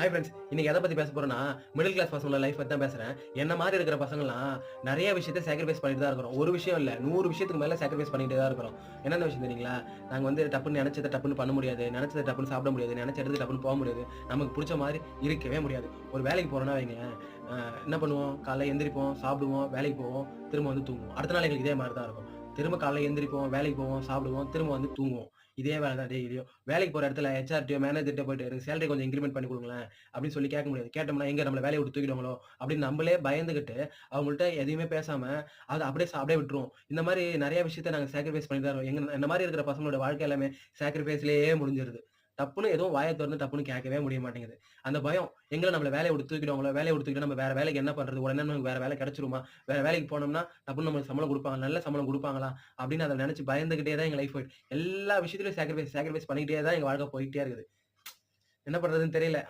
Hi friends. இன்னைக்கு எத பத்தி பேச போறோம்னா, மிடில் கிளாஸ் பசங்களோட லைஃப் பத்தி தான் பேசுறேன். என்ன மாரி இருக்கிற பசங்கலாம் நெறைய விஷயத்த சாக்ரிஃபைஸ் பண்ணிட்டு தான் இருக்கிறோம். ஒரு விஷயம் இல்ல, 100 விஷயத்துக்கு மேல சாக்ரிஃபைஸ் பண்ணிட்டே தான் இருக்கிறோம். என்னென்ன விஷயம் தெரியுங்களா? நாங்க வந்து டப்புன்னு நெனச்சத டப்புன்னு பண்ண முடியாது. நெனச்சத டப்புன்னு சாப்பிட முடியாது. நெனச்ச இடத்துக்கு டப்புன்னு போ முடியாது. நமக்கு புடிச்ச மாரி இருக்கவே முடியாது. ஒரு வேலைக்கு போறோம்னா வைங்களேன், அ என்ன பண்ணுவோம்? காலைல எந்திரிப்போம், சாப்பிடுவோம், வேலைக்கு போவோம், திரும்ப வந்து தூங்குவோம். அடுத்த நாள் எங்களுக்கு இதே மாரி தான் இருக்கும். திரும்ப காலைல எந்திரிப்போம், வேலைக்கு போவோம், சாப்பிடுவோம், திரும்ப வந்து தூங்குவோம். இதே வேல தான் டெய்லியும். வேலைக்கு போற இடத்துல ஹெச்ஆர்ட்டயோ, மேனேஜர்ட்டயோ போயிட்டு எனக்கு சேலரி கொஞ்சம் இன்கிரிமென்ட் பண்ணி குடுங்களேன். அப்படின்னு சொல்லி கேட்க முடியாது. கேட்டோம்னா, எங்க நம்மள வேலைய விட்டு தூக்கிடுவாங்களோ? அப்படின்னு நம்மளே பயந்துகிட்டு, அவங்கள்ட்ட எதையுமே பேசாம, அத அப்படியே விட்டுருவோம். இந்த மாரி நெறைய விஷயத்த நாங்க சாக்ரிஃபைஸ் பண்ணி தான் இருக்கோம். என்ன மாரி இருக்கிற பசங்களோட வாழ்க்கை எல்லாமே சாக்ரிஃபைஸ்லயே முடிஞ்சிருது. டப்புன்னு எதுவும் வாய தொறந்து டப்புன்னு கேட்கவே முடிய மாட்டேங்குது. அந்த பயம், எங்க நம்மள வேலைய விட்டு தூக்கிடுவாங்களோ? வேலைய விட்டு தூக்கிட்டா நம்ம வேற வேலைக்கு என்ன பண்றது? உடனே நமக்கு வேற வேலை கிடைச்சுருமா? வேற வேலைக்கு போனோம்னா, டப்புன்னு நம்மளுக்கு சம்பளம் குடுப்பாங்க. நல்ல சம்பளம் குடுப்பாங்களா? அப்படின்னு அத நெனச்சு பயந்துகிட்டே தான் எங்க லைஃப் போயிட்டு எல்லா விஷயத்திலயும் சாக்ரிஃபைஸ் பண்ணிக்கிட்டே தான் எங்க வாழ்க்கை போயிட்டே இருக்குது. என்ன பண்றதுன்னு தெரியல. ஆனா